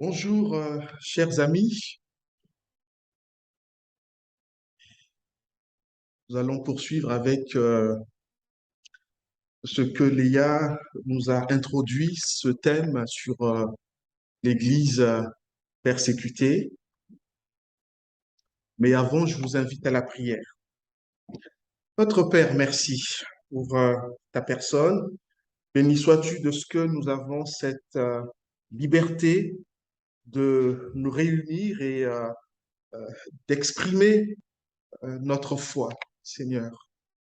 Bonjour, chers amis. Nous allons poursuivre avec ce que Léa nous a introduit, ce thème sur l'Église persécutée. Mais avant, je vous invite à la prière. Notre Père, merci pour ta personne. Béni sois-tu de ce que nous avons cette liberté de nous réunir et d'exprimer notre foi, Seigneur.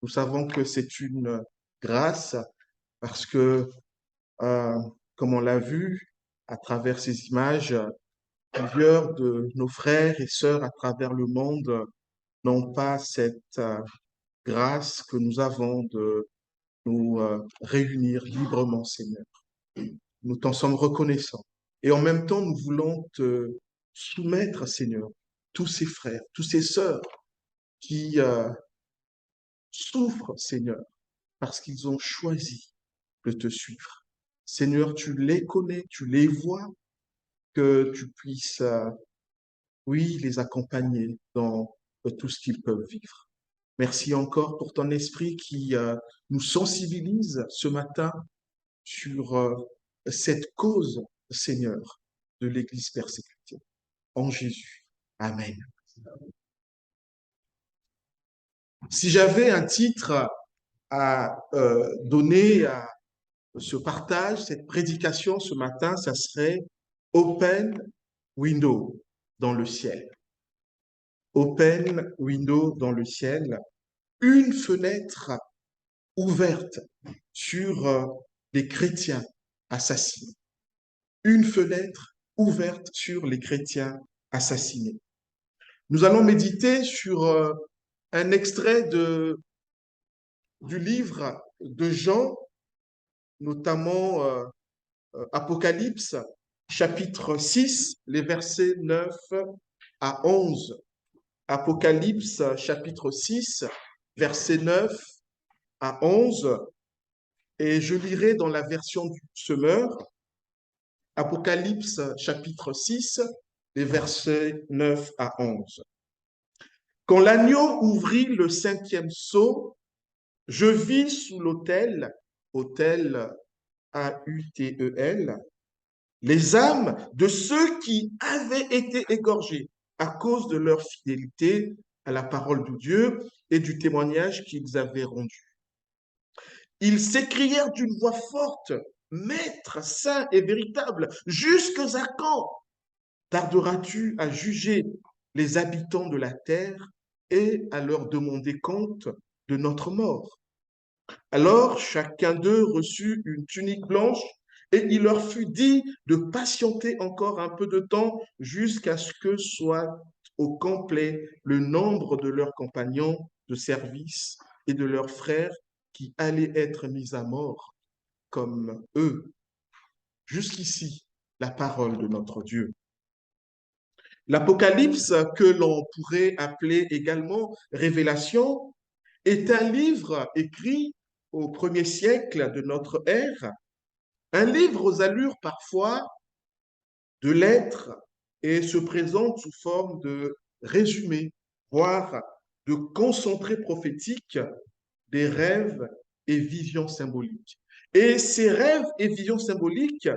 Nous savons que c'est une grâce parce que, euh, comme on l'a vu à travers ces images, plusieurs de nos frères et sœurs à travers le monde n'ont pas cette grâce que nous avons de nous réunir librement, Seigneur. Nous t'en sommes reconnaissants. Et en même temps, nous voulons te soumettre, Seigneur, tous ces frères, tous ces sœurs qui souffrent, Seigneur, parce qu'ils ont choisi de te suivre. Seigneur, tu les connais, tu les vois, que tu puisses, oui, les accompagner dans tout ce qu'ils peuvent vivre. Merci encore pour ton esprit qui nous sensibilise ce matin sur cette cause, Seigneur, de l'Église persécutée. En Jésus. Amen. Si j'avais un titre à donner à ce partage, cette prédication ce matin, ça serait Open Window dans le ciel. Open Window dans le ciel. Une fenêtre ouverte sur les chrétiens assassinés. Une fenêtre ouverte sur les chrétiens assassinés. Nous allons méditer sur un extrait du livre de Jean, notamment Apocalypse, chapitre 6, les versets 9 à 11. Apocalypse, chapitre 6, versets 9 à 11. Et je lirai dans la version du Semeur, Apocalypse, chapitre 6, les versets 9 à 11. Quand l'agneau ouvrit le cinquième sceau, je vis sous l'autel, autel A-U-T-E-L, les âmes de ceux qui avaient été égorgés à cause de leur fidélité à la parole de Dieu et du témoignage qu'ils avaient rendu. Ils s'écrièrent d'une voix forte, Maître saint et véritable, jusque à quand tarderas-tu à juger les habitants de la terre et à leur demander compte de notre mort? Alors chacun d'eux reçut une tunique blanche et il leur fut dit de patienter encore un peu de temps jusqu'à ce que soit au complet le nombre de leurs compagnons de service et de leurs frères qui allaient être mis à mort comme eux. Jusqu'ici, la parole de notre Dieu. L'Apocalypse, que l'on pourrait appeler également Révélation, est un livre écrit au premier siècle de notre ère, un livre aux allures parfois de lettres et se présente sous forme de résumé, voire de concentré prophétique des rêves et visions symboliques. Et ces rêves et visions symboliques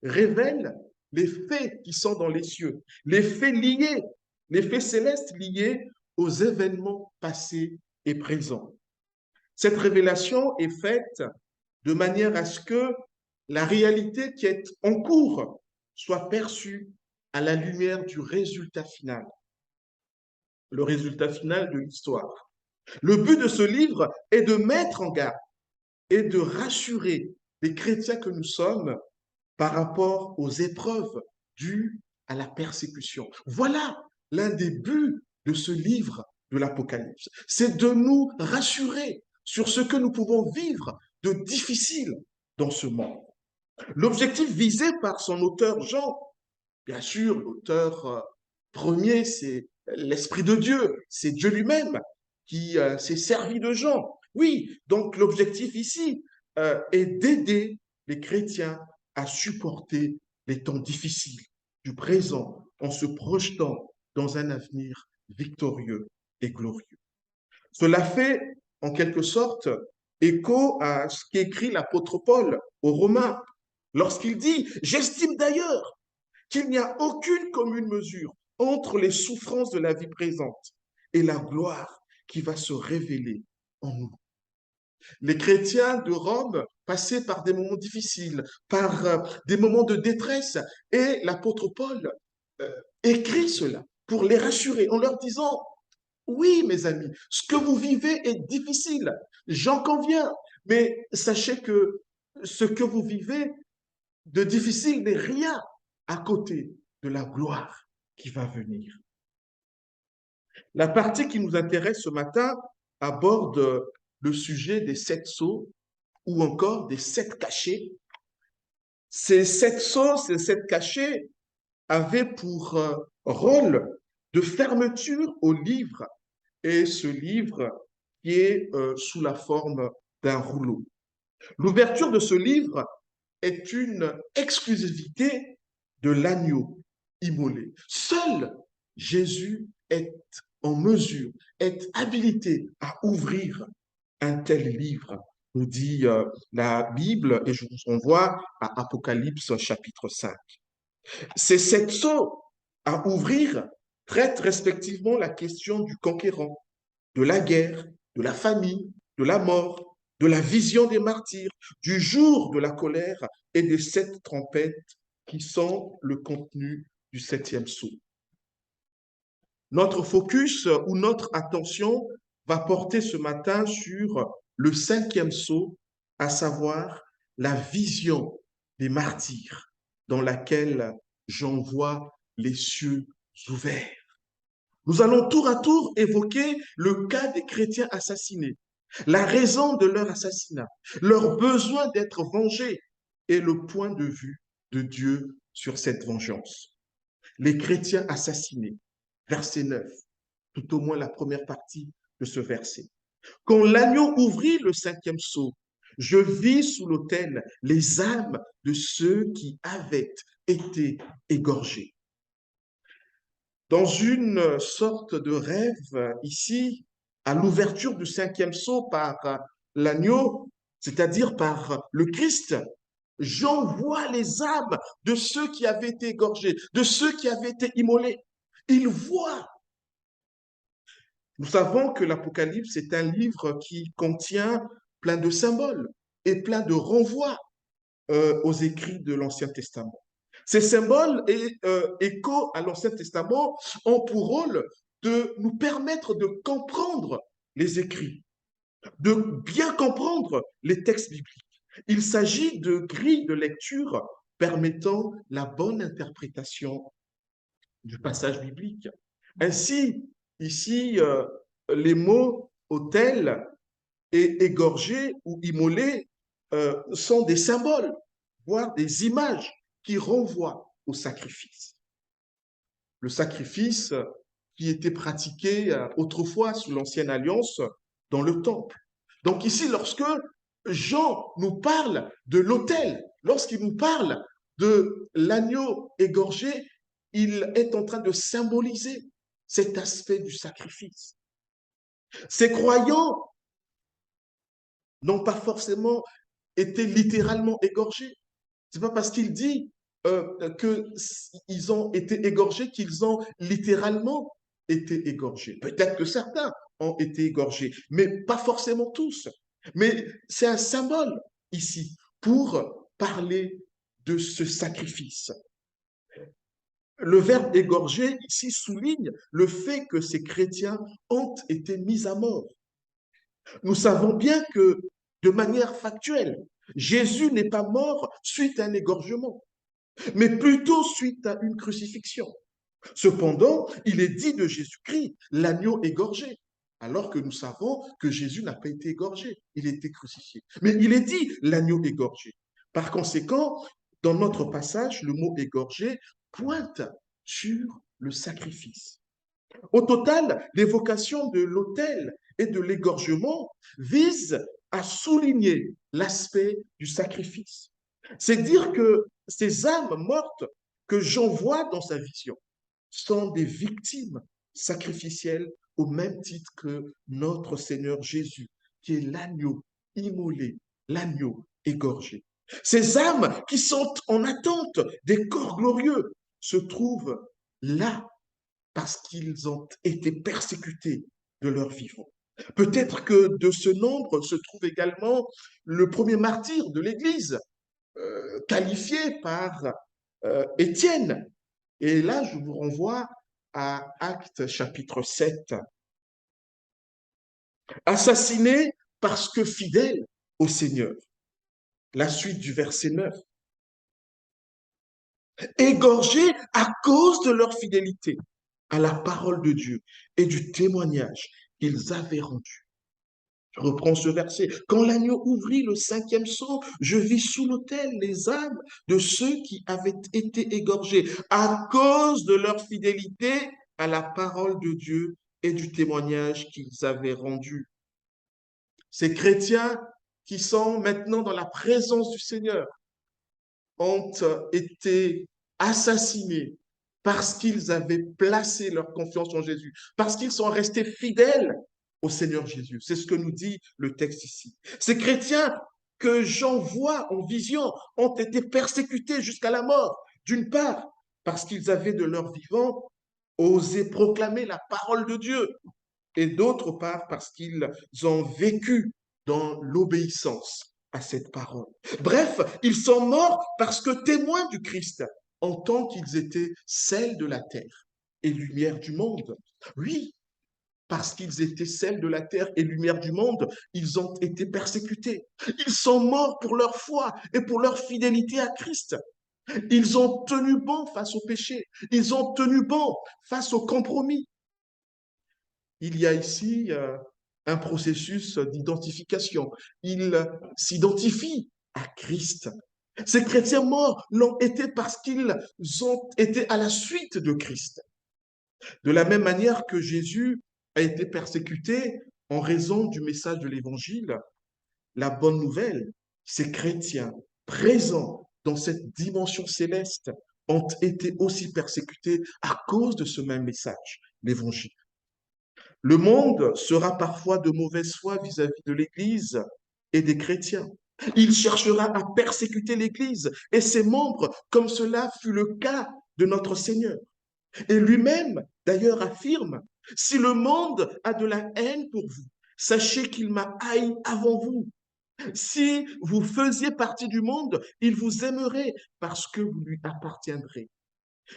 révèlent les faits qui sont dans les cieux, les faits liés, les faits célestes liés aux événements passés et présents. Cette révélation est faite de manière à ce que la réalité qui est en cours soit perçue à la lumière du résultat final, le résultat final de l'histoire. Le but de ce livre est de mettre en garde et de rassurer les chrétiens que nous sommes par rapport aux épreuves dues à la persécution. Voilà l'un des buts de ce livre de l'Apocalypse. C'est de nous rassurer sur ce que nous pouvons vivre de difficile dans ce monde. L'objectif visé par son auteur Jean, bien sûr, l'auteur premier, c'est l'Esprit de Dieu, c'est Dieu lui-même qui s'est servi de Jean. Oui, donc l'objectif ici est d'aider les chrétiens à supporter les temps difficiles, du présent en se projetant dans un avenir victorieux et glorieux. Cela fait, en quelque sorte, écho à ce qu'écrit l'apôtre Paul aux Romains lorsqu'il dit: «J'estime d'ailleurs qu'il n'y a aucune commune mesure entre les souffrances de la vie présente et la gloire qui va se révéler en nous.» Les chrétiens de Rome passaient par des moments difficiles, par des moments de détresse, et l'apôtre Paul écrit cela pour les rassurer en leur disant: oui, mes amis, ce que vous vivez est difficile, j'en conviens, mais sachez que ce que vous vivez de difficile n'est rien à côté de la gloire qui va venir. La partie qui nous intéresse ce matin aborde le sujet des 7 sceaux ou encore des 7 cachets. Ces 7 sceaux, ces 7 cachets avaient pour rôle de fermeture au livre, et ce livre qui est sous la forme d'un rouleau. L'ouverture de ce livre est une exclusivité de l'agneau immolé. Seul Jésus est en mesure, est habilité à ouvrir un tel livre, nous dit la Bible, et je vous renvoie à Apocalypse chapitre 5. Ces 7 sceaux à ouvrir traitent respectivement la question du conquérant, de la guerre, de la famine, de la mort, de la vision des martyrs, du jour de la colère et des 7 trompettes qui sont le contenu du 7e sceau. Notre focus ou notre attention va porter ce matin sur le 5e sceau, à savoir la vision des martyrs, dans laquelle Jean voit les cieux ouverts. Nous allons tour à tour évoquer le cas des chrétiens assassinés, la raison de leur assassinat, leur besoin d'être vengés et le point de vue de Dieu sur cette vengeance. Les chrétiens assassinés, verset 9, tout au moins la première partie de ce verset. Quand l'agneau ouvrit le 5e sceau, je vis sous l'autel les âmes de ceux qui avaient été égorgés. Dans une sorte de rêve, ici, à l'ouverture du 5e sceau par l'agneau, c'est-à-dire par le Christ, Jean voit les âmes de ceux qui avaient été égorgés, de ceux qui avaient été immolés. Il voit. Nous savons que l'Apocalypse est un livre qui contient plein de symboles et plein de renvois aux écrits de l'Ancien Testament. Ces symboles et échos à l'Ancien Testament ont pour rôle de nous permettre de comprendre les écrits, de bien comprendre les textes bibliques. Il s'agit de grilles de lecture permettant la bonne interprétation du passage biblique. Ainsi, ici, les mots autel et égorgé ou immolé sont des symboles, voire des images qui renvoient au sacrifice. Le sacrifice qui était pratiqué autrefois sous l'Ancienne Alliance dans le temple. Donc ici, lorsque Jean nous parle de l'autel, lorsqu'il nous parle de l'agneau égorgé, il est en train de symboliser cet aspect du sacrifice. Ces croyants n'ont pas forcément été littéralement égorgés. C'est pas parce qu'il dit qu'ils ont été égorgés qu'ils ont littéralement été égorgés. Peut-être que certains ont été égorgés, mais pas forcément tous. Mais c'est un symbole ici pour parler de ce sacrifice. Le verbe égorger ici souligne le fait que ces chrétiens ont été mis à mort. Nous savons bien que, de manière factuelle, Jésus n'est pas mort suite à un égorgement, mais plutôt suite à une crucifixion. Cependant, il est dit de Jésus-Christ, l'agneau égorgé, alors que nous savons que Jésus n'a pas été égorgé, il a été crucifié. Mais il est dit l'agneau égorgé. Par conséquent, dans notre passage, le mot égorgé pointe sur le sacrifice. Au total, l'évocation de l'autel et de l'égorgement vise à souligner l'aspect du sacrifice. C'est dire que ces âmes mortes que Jean voit dans sa vision sont des victimes sacrificielles au même titre que notre Seigneur Jésus, qui est l'agneau immolé, l'agneau égorgé. Ces âmes qui sont en attente des corps glorieux se trouvent là parce qu'ils ont été persécutés de leur vivant. Peut-être que de ce nombre se trouve également le premier martyr de l'Église, qualifié par Étienne. Et là, je vous renvoie à Actes chapitre 7. Assassiné parce que fidèle au Seigneur. La suite du verset 9. Égorgés à cause de leur fidélité à la parole de Dieu et du témoignage qu'ils avaient rendu. Je reprends ce verset. Quand l'agneau ouvrit le cinquième sceau, je vis sous l'autel les âmes de ceux qui avaient été égorgés à cause de leur fidélité à la parole de Dieu et du témoignage qu'ils avaient rendu. Ces chrétiens qui sont maintenant dans la présence du Seigneur ont été assassinés parce qu'ils avaient placé leur confiance en Jésus, parce qu'ils sont restés fidèles au Seigneur Jésus. C'est ce que nous dit le texte ici. Ces chrétiens que Jean voit en vision ont été persécutés jusqu'à la mort, d'une part parce qu'ils avaient de leur vivant osé proclamer la parole de Dieu, et d'autre part parce qu'ils ont vécu dans l'obéissance à cette parole. Bref, ils sont morts parce que témoins du Christ, en tant qu'ils étaient sel de la terre et lumière du monde. Oui, parce qu'ils étaient sel de la terre et lumière du monde, ils ont été persécutés. Ils sont morts pour leur foi et pour leur fidélité à Christ. Ils ont tenu bon face au péché. Ils ont tenu bon face au compromis. Il y a ici un processus d'identification. Ils s'identifient à Christ. Ces chrétiens morts l'ont été parce qu'ils ont été à la suite de Christ. De la même manière que Jésus a été persécuté en raison du message de l'Évangile, la bonne nouvelle, ces chrétiens présents dans cette dimension céleste ont été aussi persécutés à cause de ce même message, l'Évangile. Le monde sera parfois de mauvaise foi vis-à-vis de l'Église et des chrétiens. Il cherchera à persécuter l'Église et ses membres, comme cela fut le cas de notre Seigneur. Et lui-même, d'ailleurs, affirme, si le monde a de la haine pour vous, sachez qu'il m'a haï avant vous. Si vous faisiez partie du monde, il vous aimerait parce que vous lui appartiendrez.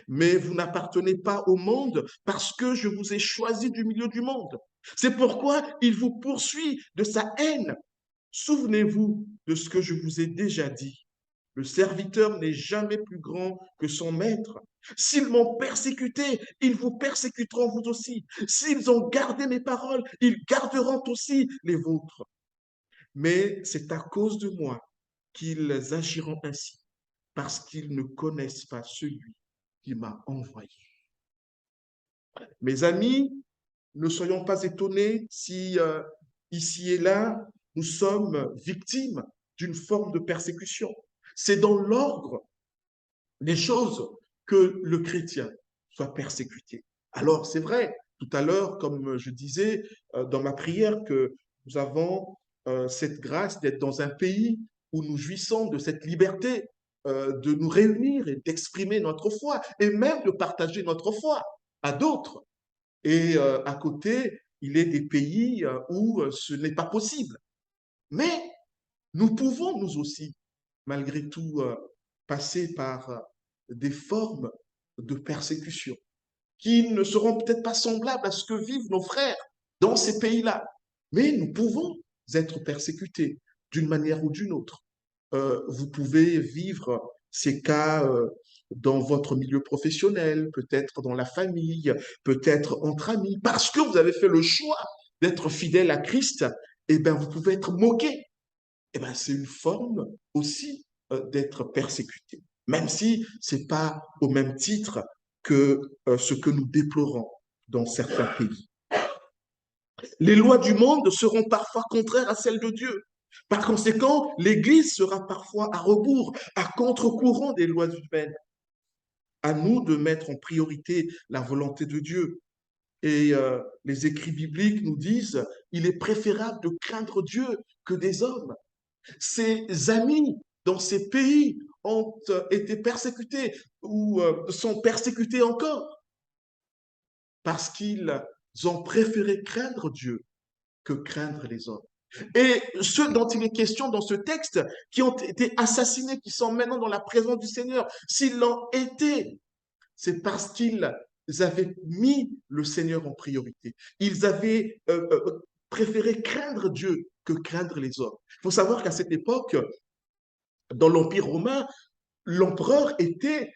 Mais vous n'appartenez pas au monde parce que je vous ai choisi du milieu du monde. C'est pourquoi il vous poursuit de sa haine. Souvenez-vous de ce que je vous ai déjà dit. Le serviteur n'est jamais plus grand que son maître. S'ils m'ont persécuté, ils vous persécuteront vous aussi. S'ils ont gardé mes paroles, ils garderont aussi les vôtres. Mais c'est à cause de moi qu'ils agiront ainsi, parce qu'ils ne connaissent pas celui qui m'a envoyé. Mes amis, ne soyons pas étonnés si ici et là, nous sommes victimes d'une forme de persécution. C'est dans l'ordre des choses que le chrétien soit persécuté. Alors, c'est vrai, tout à l'heure, comme je disais dans ma prière, que nous avons cette grâce d'être dans un pays où nous jouissons de cette liberté de nous réunir et d'exprimer notre foi, et même de partager notre foi à d'autres. Et à côté, il est des pays où ce n'est pas possible. Mais nous pouvons, nous aussi, malgré tout, passer par des formes de persécution qui ne seront peut-être pas semblables à ce que vivent nos frères dans ces pays-là. Mais nous pouvons être persécutés d'une manière ou d'une autre. Vous pouvez vivre ces cas dans votre milieu professionnel, peut-être dans la famille, peut-être entre amis, parce que vous avez fait le choix d'être fidèle à Christ, eh bien, vous pouvez être moqué. Eh bien, c'est une forme aussi d'être persécuté, même si ce n'est pas au même titre que ce que nous déplorons dans certains pays. Les lois du monde seront parfois contraires à celles de Dieu. Par conséquent, l'Église sera parfois à rebours, à contre-courant des lois humaines. À nous de mettre en priorité la volonté de Dieu. Et les écrits bibliques nous disent, il est préférable de craindre Dieu que des hommes. Ses amis dans ces pays ont été persécutés ou sont persécutés encore parce qu'ils ont préféré craindre Dieu que craindre les hommes. Et ceux dont il est question dans ce texte, qui ont été assassinés, qui sont maintenant dans la présence du Seigneur, s'ils l'ont été, c'est parce qu'ils avaient mis le Seigneur en priorité. Ils avaient préféré craindre Dieu que craindre les hommes. Il faut savoir qu'à cette époque, dans l'Empire romain, l'empereur était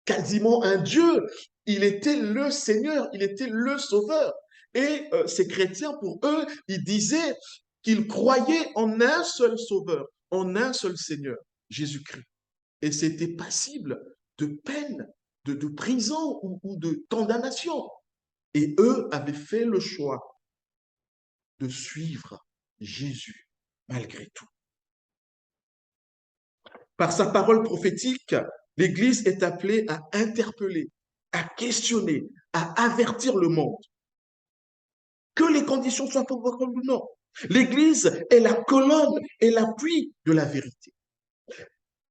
quasiment un dieu. Il était le Seigneur, il était le Sauveur. Et ces chrétiens, pour eux, ils disaient qu'ils croyaient en un seul Sauveur, en un seul Seigneur, Jésus-Christ. Et c'était passible de peine, de prison ou de condamnation. Et eux avaient fait le choix de suivre Jésus malgré tout. Par sa parole prophétique, l'Église est appelée à interpeller, à questionner, à avertir le monde. Que les conditions soient favorables ou non. L'Église est la colonne et l'appui de la vérité.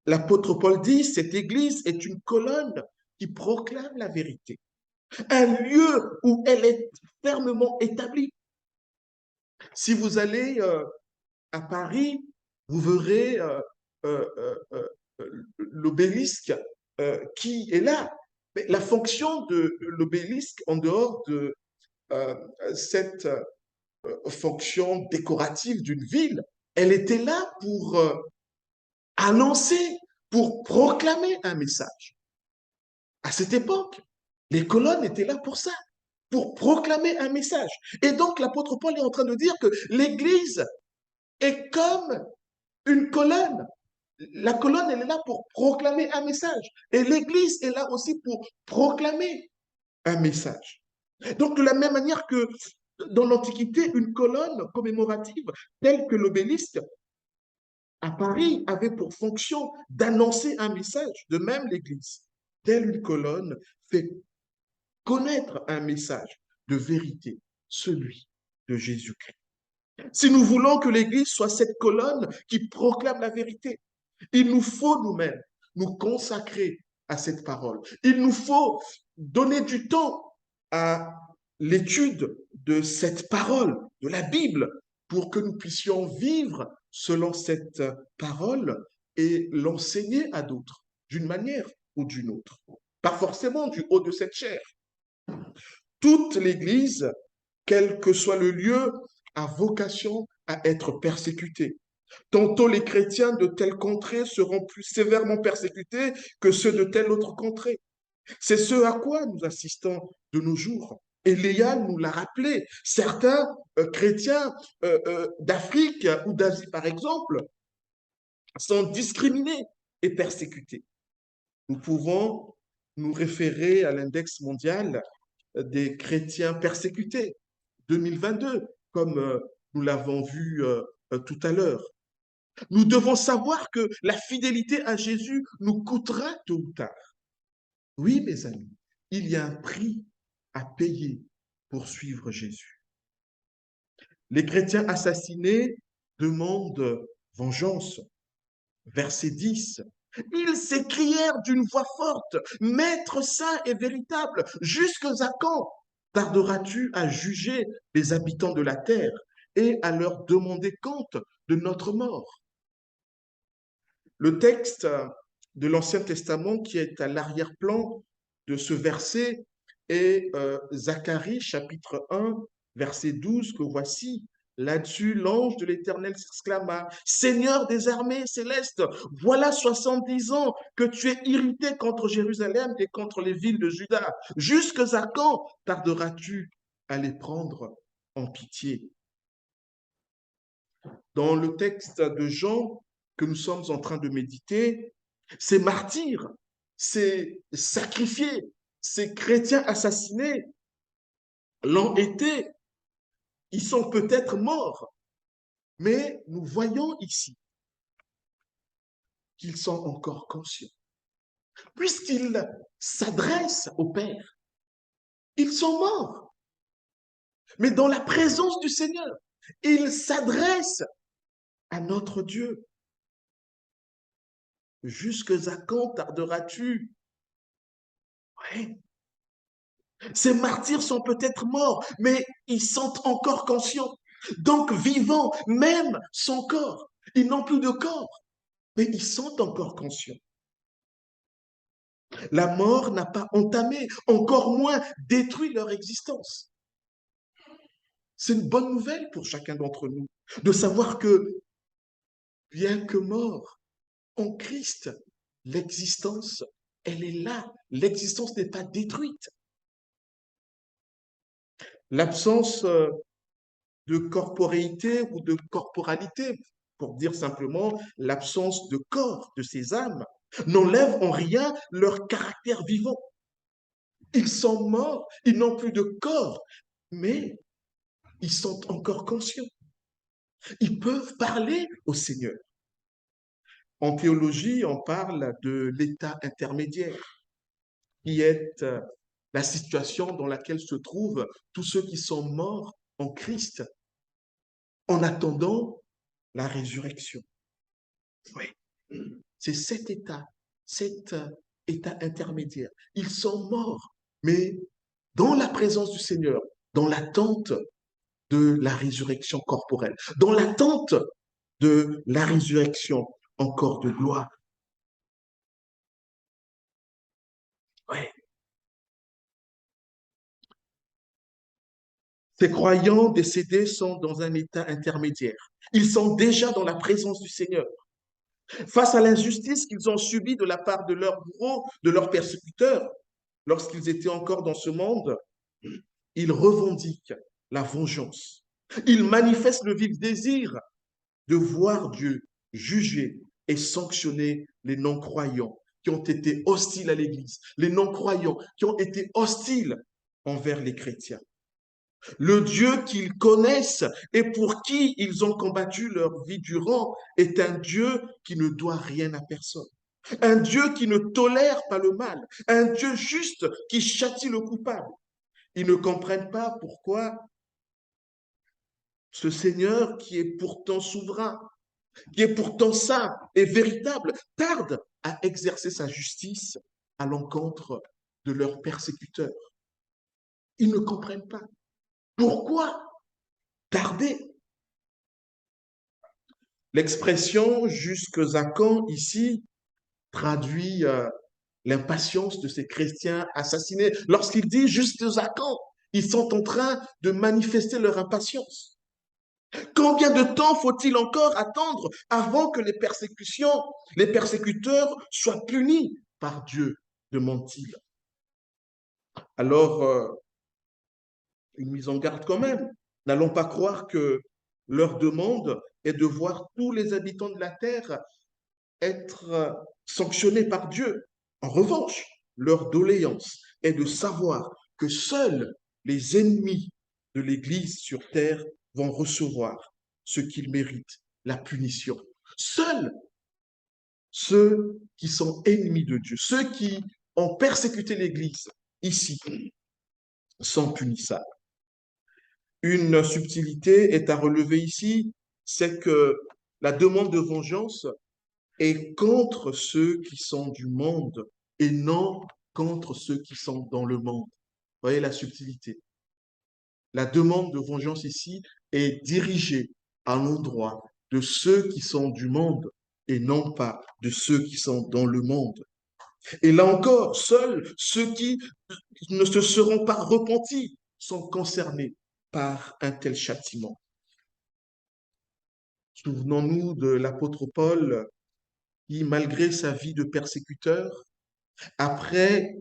L'apôtre Paul dit, cette Église est une colonne qui proclame la vérité, un lieu où elle est fermement établie. Si vous allez à Paris, vous verrez euh, euh, euh, l'obélisque qui est là. Mais la fonction de l'obélisque, en dehors de euh, cette fonction décorative d'une ville, elle était là pour annoncer, pour proclamer un message. À cette époque, les colonnes étaient là pour ça, pour proclamer un message. Et donc l'apôtre Paul est en train de dire que l'Église est comme une colonne. La colonne, elle est là pour proclamer un message. Et l'Église est là aussi pour proclamer un message. Donc, de la même manière que dans l'Antiquité, une colonne commémorative telle que l'obélisque à Paris avait pour fonction d'annoncer un message. De même, l'Église, telle une colonne, fait connaître un message de vérité, celui de Jésus-Christ. Si nous voulons que l'Église soit cette colonne qui proclame la vérité, il nous faut nous-mêmes nous consacrer à cette parole. Il nous faut donner du temps à l'étude de cette parole, de la Bible, pour que nous puissions vivre selon cette parole et l'enseigner à d'autres, d'une manière ou d'une autre. Pas forcément du haut de cette chair. Toute l'Église, quel que soit le lieu, a vocation à être persécutée. Tantôt les chrétiens de telle contrée seront plus sévèrement persécutés que ceux de telle autre contrée. C'est ce à quoi nous assistons de nos jours. Et Léa nous l'a rappelé. Certains chrétiens d'Afrique ou d'Asie, par exemple, sont discriminés et persécutés. Nous pouvons nous référer à l'index mondial des chrétiens persécutés 2022, comme nous l'avons vu tout à l'heure. Nous devons savoir que la fidélité à Jésus nous coûtera tôt ou tard. Oui, mes amis, il y a un prix à payer pour suivre Jésus. Les chrétiens assassinés demandent vengeance. Verset 10. Ils s'écrièrent d'une voix forte, Maître saint et véritable, jusqu'à quand tarderas-tu à juger les habitants de la terre et à leur demander compte de notre mort? Le texte de l'Ancien Testament qui est à l'arrière-plan de ce verset est Zacharie chapitre 1, verset 12, que voici. Là-dessus, l'ange de l'Éternel s'exclama, Seigneur des armées célestes, voilà 70 ans que tu es irrité contre Jérusalem et contre les villes de Juda. Jusqu'à quand tarderas-tu à les prendre en pitié? Dans le texte de Jean que nous sommes en train de méditer, ces martyrs, ces sacrifiés, ces chrétiens assassinés l'ont été. Ils sont peut-être morts, mais nous voyons ici qu'ils sont encore conscients. puisqu'ils s'adressent au Père. Ils sont morts, mais dans la présence du Seigneur, ils s'adressent à notre Dieu. Jusque à quand tarderas-tu? Ouais. Ces martyrs sont peut-être morts, mais ils sont encore conscients. Donc vivants, même sans corps. Ils n'ont plus de corps, mais ils sont encore conscients. La mort n'a pas entamé, encore moins détruit leur existence. C'est une bonne nouvelle pour chacun d'entre nous de savoir que, bien que mort en Christ, l'existence, elle est là. L'existence n'est pas détruite. L'absence de corporéité ou de corporalité, pour dire simplement l'absence de corps de ces âmes, n'enlève en rien leur caractère vivant. Ils sont morts, ils n'ont plus de corps, mais ils sont encore conscients. Ils peuvent parler au Seigneur. En théologie, on parle de l'état intermédiaire, qui est la situation dans laquelle se trouvent tous ceux qui sont morts en Christ en attendant la résurrection. Oui, c'est cet état intermédiaire. Ils sont morts, mais dans la présence du Seigneur, dans l'attente de la résurrection corporelle, dans l'attente de la résurrection encore de gloire. Ouais. Ces croyants décédés sont dans un état intermédiaire. Ils sont déjà dans la présence du Seigneur. Face à l'injustice qu'ils ont subie de la part de leurs bourreaux, de leurs persécuteurs, lorsqu'ils étaient encore dans ce monde, ils revendiquent la vengeance. Ils manifestent le vif désir de voir Dieu juger et sanctionner les non-croyants qui ont été hostiles à l'Église, les non-croyants qui ont été hostiles envers les chrétiens. Le Dieu qu'ils connaissent et pour qui ils ont combattu leur vie durant est un Dieu qui ne doit rien à personne. Un Dieu qui ne tolère pas le mal. Un Dieu juste qui châtie le coupable. Ils ne comprennent pas pourquoi ce Seigneur qui est pourtant souverain, qui est pourtant saint et véritable, tarde à exercer sa justice à l'encontre de leurs persécuteurs. Ils ne comprennent pas. Pourquoi tarder? L'expression jusque à quand ici traduit l'impatience de ces chrétiens assassinés. Lorsqu'il dit jusque à quand, ils sont en train de manifester leur impatience. Combien de temps faut-il encore attendre avant que les persécutions, les persécuteurs soient punis par Dieu, demande-t-il. Alors, une mise en garde quand même. N'allons pas croire que leur demande est de voir tous les habitants de la terre être sanctionnés par Dieu. En revanche, leur doléance est de savoir que seuls les ennemis de l'Église sur terre vont recevoir ce qu'ils méritent, la punition. Seuls ceux qui sont ennemis de Dieu, ceux qui ont persécuté l'Église ici, sont punissables. Une subtilité est à relever ici, c'est que la demande de vengeance est contre ceux qui sont du monde et non contre ceux qui sont dans le monde. Vous voyez la subtilité. La demande de vengeance ici est dirigée à l'endroit de ceux qui sont du monde et non pas de ceux qui sont dans le monde. Et là encore, seuls ceux qui ne se seront pas repentis sont concernés par un tel châtiment. Souvenons-nous de l'apôtre Paul qui, malgré sa vie de persécuteur, après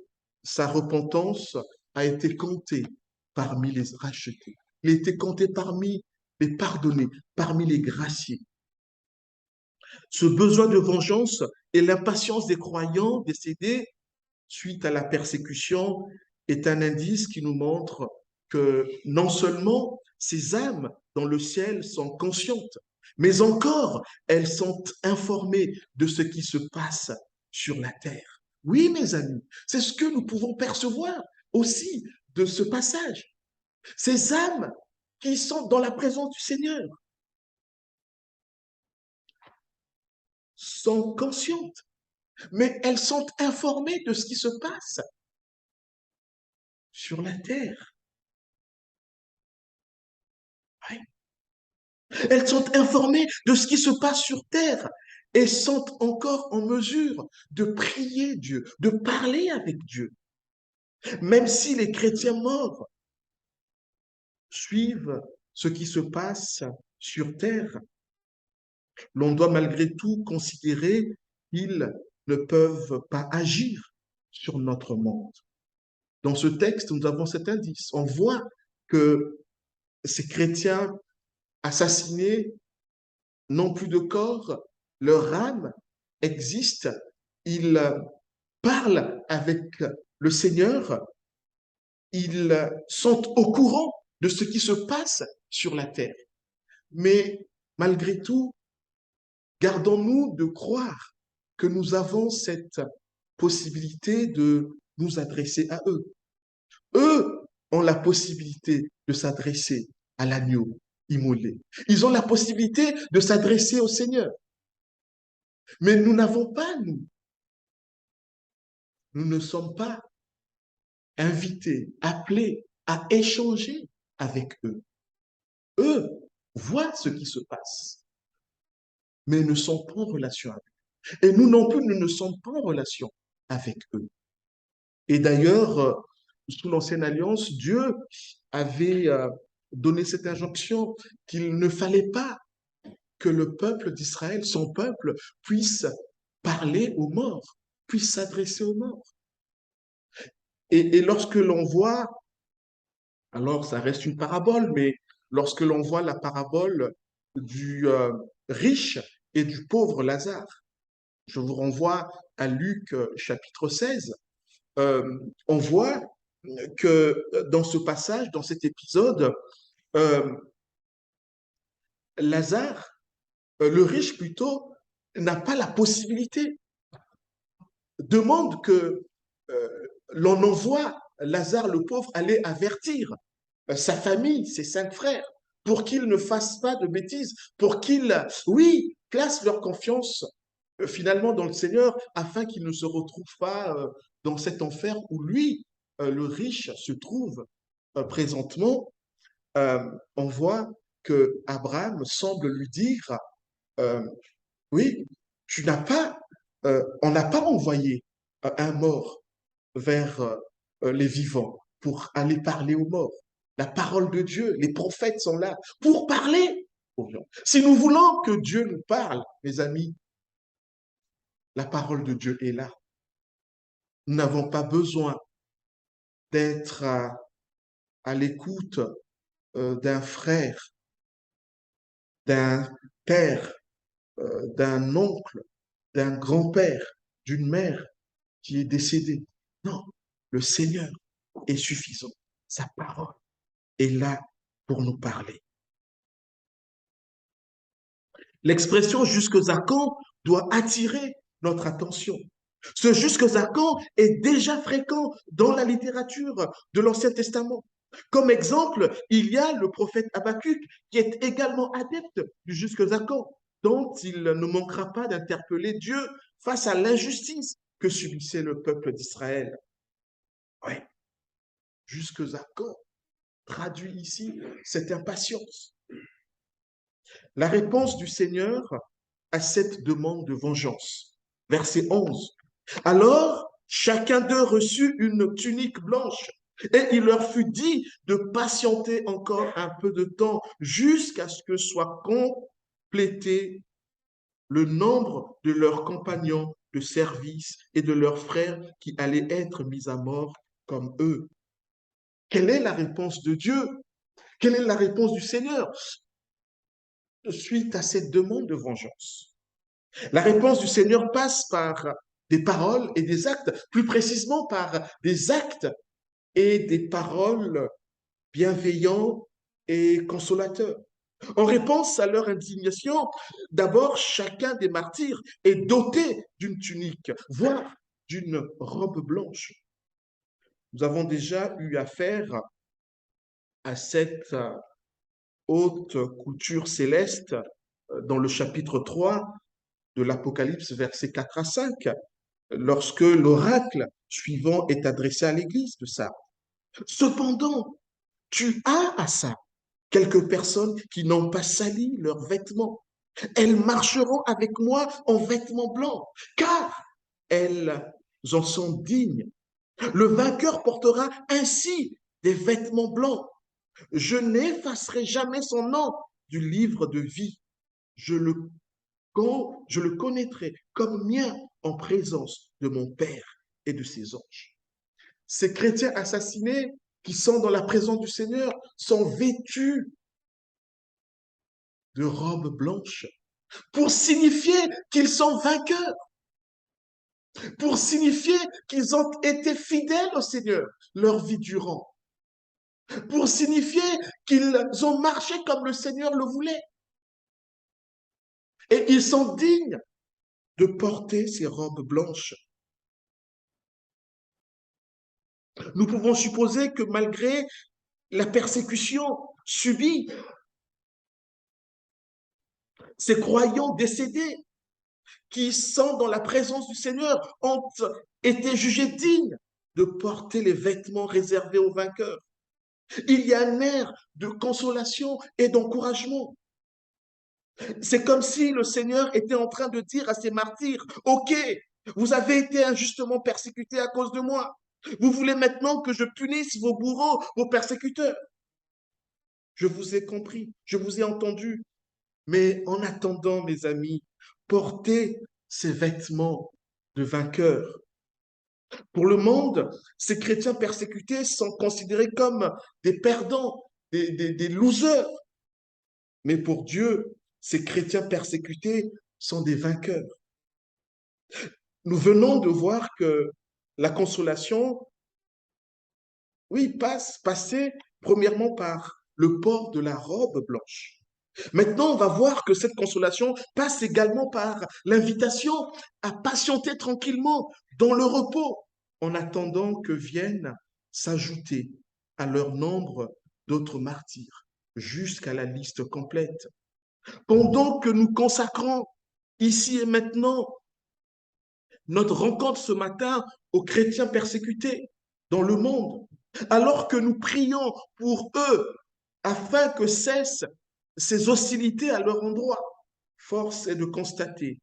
sa repentance, a été compté parmi les rachetés. Il a été compté parmi les pardonnés, parmi les graciés. Ce besoin de vengeance et l'impatience des croyants décédés suite à la persécution est un indice qui nous montre que non seulement ces âmes dans le ciel sont conscientes, mais encore elles sont informées de ce qui se passe sur la terre. Oui, mes amis, c'est ce que nous pouvons percevoir aussi de ce passage. Ces âmes qui sont dans la présence du Seigneur sont conscientes, mais elles sont informées de ce qui se passe sur la terre. Oui. Elles sont informées de ce qui se passe sur terre et sont encore en mesure de prier Dieu, de parler avec Dieu. Même si les chrétiens morts suivent ce qui se passe sur terre, l'on doit malgré tout considérer qu'ils ne peuvent pas agir sur notre monde. Dans ce texte, nous avons cet indice. On voit que ces chrétiens assassinés n'ont plus de corps, leur âme existe, ils parlent avec le Seigneur, ils sont au courant de ce qui se passe sur la terre. Mais malgré tout, gardons-nous de croire que nous avons cette possibilité de nous adresser à eux. Eux ont la possibilité de s'adresser à l'agneau immolé. Ils ont la possibilité de s'adresser au Seigneur. Mais nous n'avons pas, nous ne sommes pas invités, appelés à échanger avec eux. Eux voient ce qui se passe, mais ne sont pas en relation avec eux. Et nous non plus, nous ne sommes pas en relation avec eux. Et d'ailleurs, sous l'Ancienne Alliance, Dieu avait donné cette injonction qu'il ne fallait pas que le peuple d'Israël, son peuple, puisse parler aux morts, puisse s'adresser aux morts. Et lorsque l'on voit, alors ça reste une parabole, mais lorsque l'on voit la parabole du riche et du pauvre Lazare, je vous renvoie à Luc chapitre 16, on voit que dans ce passage, dans cet épisode, euh, Lazare, le riche plutôt, n'a pas la possibilité, demande que l'on envoie Lazare le pauvre aller avertir sa famille, ses 5 frères, pour qu'ils ne fassent pas de bêtises, pour qu'ils, oui, placent leur confiance finalement dans le Seigneur, afin qu'ils ne se retrouvent pas dans cet enfer où lui, le riche, se trouve présentement. On voit que Abraham semble lui dire, euh, oui, on n'a pas envoyé un mort vers les vivants pour aller parler aux morts. La parole de Dieu, les prophètes sont là pour parler aux gens. Si nous voulons que Dieu nous parle, mes amis, la parole de Dieu est là. Nous n'avons pas besoin d'être à l'écoute d'un frère, d'un père, d'un oncle, d'un grand-père, d'une mère qui est décédée. Non, le Seigneur est suffisant. Sa parole est là pour nous parler. L'expression jusque à quand doit attirer notre attention. Ce jusque à quand est déjà fréquent dans la littérature de l'Ancien Testament. Comme exemple, il y a le prophète Habakkuk qui est également adepte du jusque à quand, dont il ne manquera pas d'interpeller Dieu face à l'injustice que subissait le peuple d'Israël. Oui, jusque à quand traduit ici cette impatience. La réponse du Seigneur à cette demande de vengeance. Verset 11. Alors, chacun d'eux reçut une tunique blanche, et il leur fut dit de patienter encore un peu de temps jusqu'à ce que soit complété le nombre de leurs compagnons de service et de leurs frères qui allaient être mis à mort comme eux. Quelle est la réponse de Dieu? Quelle est la réponse du Seigneur suite à cette demande de vengeance? La réponse du Seigneur passe par des paroles et des actes, plus précisément par des actes et des paroles bienveillants et consolateurs. En réponse à leur indignation, d'abord, chacun des martyrs est doté d'une tunique, voire d'une robe blanche. Nous avons déjà eu affaire à cette haute couture céleste dans le chapitre 3 de l'Apocalypse, versets 4 à 5, lorsque l'oracle suivant est adressé à l'église de Sardes. Cependant, tu as à ça quelques personnes qui n'ont pas sali leurs vêtements. Elles marcheront avec moi en vêtements blancs, car elles en sont dignes. Le vainqueur portera ainsi des vêtements blancs. Je n'effacerai jamais son nom du livre de vie. Je le, je le connaîtrai comme mien en présence de mon Père et de ses anges. Ces chrétiens assassinés qui sont dans la présence du Seigneur sont vêtus de robes blanches pour signifier qu'ils sont vainqueurs, pour signifier qu'ils ont été fidèles au Seigneur leur vie durant, pour signifier qu'ils ont marché comme le Seigneur le voulait. Et ils sont dignes de porter ces robes blanches. Nous pouvons supposer que malgré la persécution subie, ces croyants décédés qui sont dans la présence du Seigneur ont été jugés dignes de porter les vêtements réservés aux vainqueurs. Il y a un air de consolation et d'encouragement. C'est comme si le Seigneur était en train de dire à ses martyrs, OK, vous avez été injustement persécutés à cause de moi. Vous voulez maintenant que je punisse vos bourreaux, vos persécuteurs. Je vous ai compris, je vous ai entendu. Mais en attendant, mes amis, portez ces vêtements de vainqueurs. Pour le monde, ces chrétiens persécutés sont considérés comme des perdants, des losers. Mais pour Dieu, ces chrétiens persécutés sont des vainqueurs. Nous venons de voir que la consolation, oui, passait premièrement par le port de la robe blanche. Maintenant, on va voir que cette consolation passe également par l'invitation à patienter tranquillement dans le repos en attendant que viennent s'ajouter à leur nombre d'autres martyrs jusqu'à la liste complète. Pendant que nous consacrons ici et maintenant notre rencontre ce matin aux chrétiens persécutés dans le monde, alors que nous prions pour eux afin que cessent ces hostilités à leur endroit, force est de constater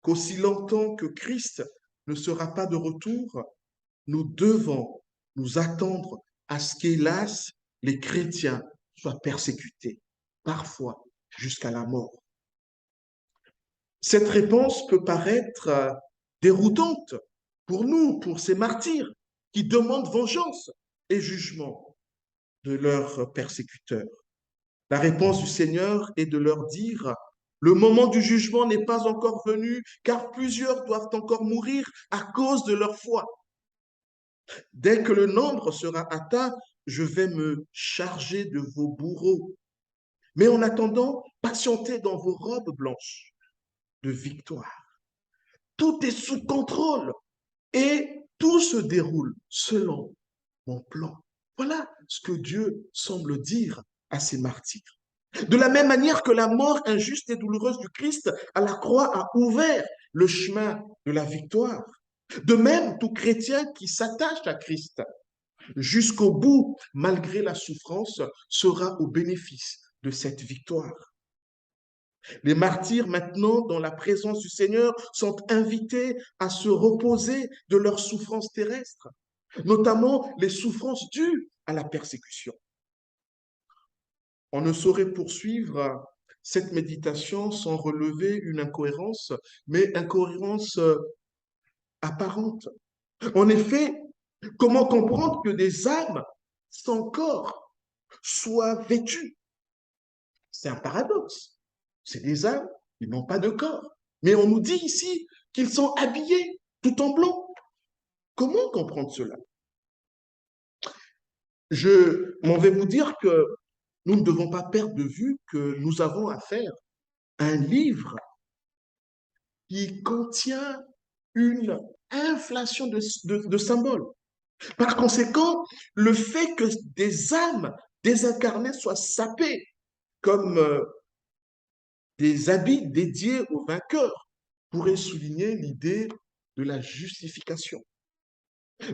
qu'aussi longtemps que Christ ne sera pas de retour, nous devons nous attendre à ce qu'hélas, les chrétiens soient persécutés, parfois jusqu'à la mort. Cette réponse peut paraître déroutante pour nous, pour ces martyrs qui demandent vengeance et jugement de leurs persécuteurs. La réponse du Seigneur est de leur dire, le moment du jugement n'est pas encore venu, car plusieurs doivent encore mourir à cause de leur foi. Dès que le nombre sera atteint, je vais me charger de vos bourreaux. Mais en attendant, patientez dans vos robes blanches de victoire. Tout est sous contrôle et tout se déroule selon mon plan. Voilà ce que Dieu semble dire à ses martyrs. De la même manière que la mort injuste et douloureuse du Christ à la croix a ouvert le chemin de la victoire. De même, tout chrétien qui s'attache à Christ jusqu'au bout, malgré la souffrance, sera au bénéfice de cette victoire. Les martyrs, maintenant, dans la présence du Seigneur, sont invités à se reposer de leurs souffrances terrestres, notamment les souffrances dues à la persécution. On ne saurait poursuivre cette méditation sans relever une incohérence, mais incohérence apparente. En effet, comment comprendre que des âmes sans corps soient vêtues? C'est un paradoxe. C'est des âmes, ils n'ont pas de corps. Mais on nous dit ici qu'ils sont habillés tout en blanc. Comment comprendre cela? Je m'en vais vous dire que nous ne devons pas perdre de vue que nous avons affaire à un livre qui contient une inflation de symboles. Par conséquent, le fait que des âmes désincarnées soient sapées comme des habits dédiés aux vainqueurs pourrait souligner l'idée de la justification.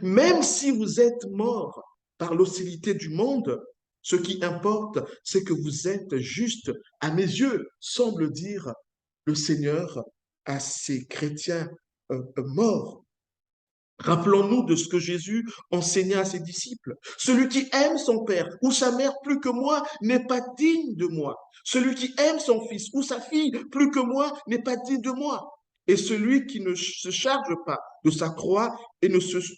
Même si vous êtes mort par l'hostilité du monde, ce qui importe, c'est que vous êtes juste à mes yeux, semble dire le Seigneur à ces chrétiens morts. Rappelons-nous de ce que Jésus enseigna à ses disciples. Celui qui aime son père ou sa mère plus que moi n'est pas digne de moi. Celui qui aime son fils ou sa fille plus que moi n'est pas digne de moi. Et celui qui ne se charge pas de sa croix et ne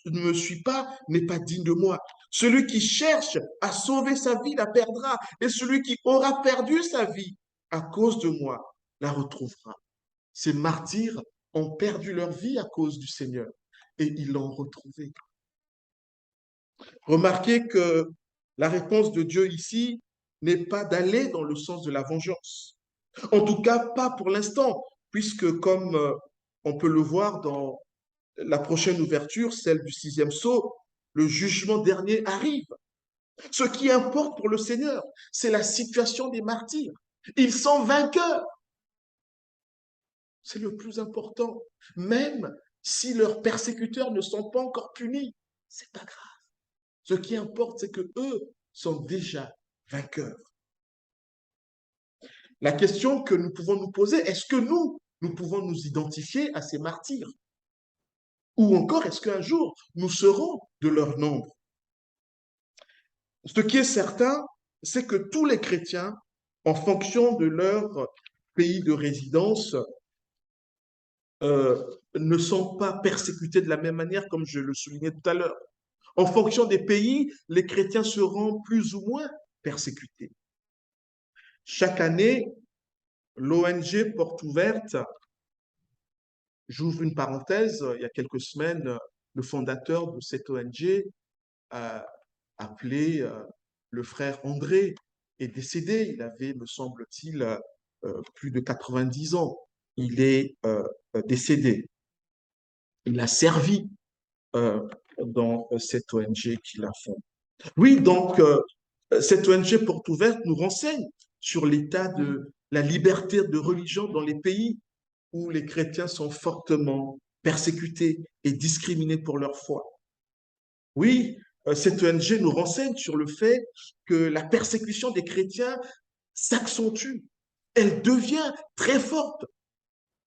me suit pas n'est pas digne de moi. Celui qui cherche à sauver sa vie la perdra. Et celui qui aura perdu sa vie à cause de moi la retrouvera. Ces martyrs ont perdu leur vie à cause du Seigneur et ils l'ont retrouvé. Remarquez que la réponse de Dieu ici n'est pas d'aller dans le sens de la vengeance. En tout cas, pas pour l'instant, puisque comme on peut le voir dans la prochaine ouverture, celle du 6e sceau, le jugement dernier arrive. Ce qui importe pour le Seigneur, c'est la situation des martyrs. Ils sont vainqueurs. C'est le plus important. Même si leurs persécuteurs ne sont pas encore punis, c'est pas grave. Ce qui importe, c'est que eux sont déjà vainqueurs. La question que nous pouvons nous poser, est-ce que nous pouvons nous identifier à ces martyrs? Ou encore, est-ce qu'un jour, nous serons de leur nombre? Ce qui est certain, c'est que tous les chrétiens, en fonction de leur pays de résidence, ne sont pas persécutés de la même manière, comme je le soulignais tout à l'heure. En fonction des pays, les chrétiens seront plus ou moins persécutés. Chaque année, l'ONG Porte Ouverte, j'ouvre une parenthèse, il y a quelques semaines, le fondateur de cette ONG, appelé le frère André, est décédé. Il avait, me semble-t-il, plus de 90 ans. Il est décédé. Il a servi dans cette ONG qu'il a fondée. Oui, donc, cette ONG Porte Ouverte nous renseigne sur l'état de la liberté de religion dans les pays où les chrétiens sont fortement persécutés et discriminés pour leur foi. Oui, cette ONG nous renseigne sur le fait que la persécution des chrétiens s'accentue. Elle devient très forte.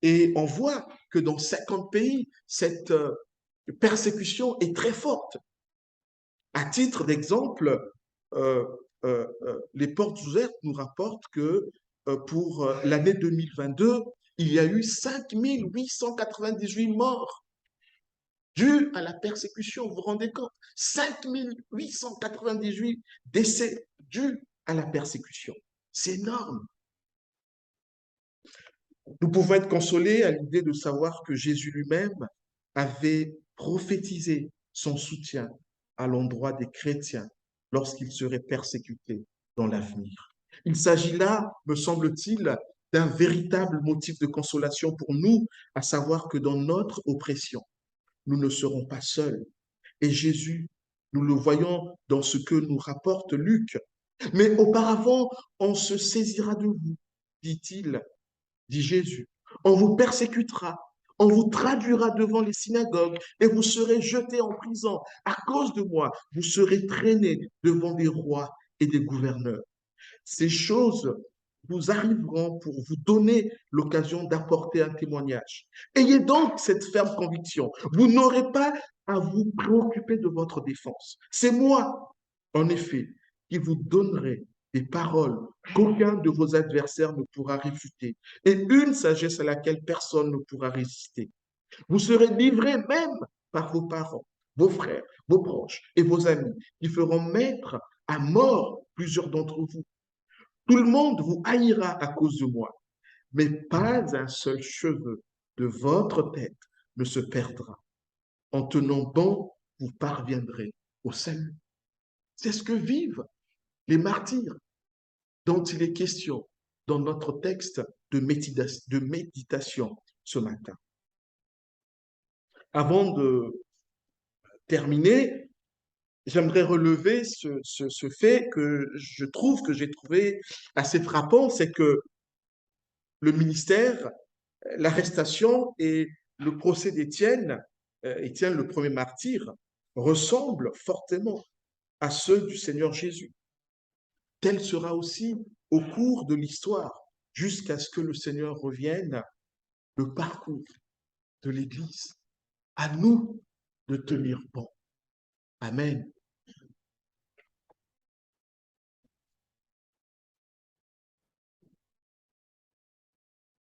Et on voit que dans 50 pays, cette persécution est très forte. À titre d'exemple, les portes ouvertes nous rapportent que pour l'année 2022, il y a eu 5 898 morts dus à la persécution. Vous vous rendez compte? 5 898 décès dus à la persécution. C'est énorme. Nous pouvons être consolés à l'idée de savoir que Jésus lui-même avait prophétisé son soutien à l'endroit des chrétiens lorsqu'ils seraient persécutés dans l'avenir. Il s'agit là, me semble-t-il, d'un véritable motif de consolation pour nous, à savoir que dans notre oppression, nous ne serons pas seuls. Et Jésus, nous le voyons dans ce que nous rapporte Luc. Mais auparavant, on se saisira de vous, dit-il, dit Jésus. On vous persécutera, on vous traduira devant les synagogues et vous serez jetés en prison. À cause de moi, vous serez traînés devant des rois et des gouverneurs. Ces choses vous arriveront pour vous donner l'occasion d'apporter un témoignage. Ayez donc cette ferme conviction. Vous n'aurez pas à vous préoccuper de votre défense. C'est moi, en effet, qui vous donnerai des paroles qu'aucun de vos adversaires ne pourra réfuter et une sagesse à laquelle personne ne pourra résister. Vous serez livrés même par vos parents, vos frères, vos proches et vos amis qui feront mettre à mort plusieurs d'entre vous. Tout le monde vous haïra à cause de moi, mais pas un seul cheveu de votre tête ne se perdra. En tenant bon, vous parviendrez au salut. C'est ce que vivent les martyrs dont il est question dans notre texte de méditation ce matin. Avant de terminer, j'aimerais relever ce fait que je trouve que j'ai trouvé assez frappant, c'est que le ministère, l'arrestation et le procès d'Étienne, Étienne le premier martyr, ressemblent fortement à ceux du Seigneur Jésus. Tel sera aussi au cours de l'histoire, jusqu'à ce que le Seigneur revienne, le parcours de l'Église. À nous de tenir bon. Amen.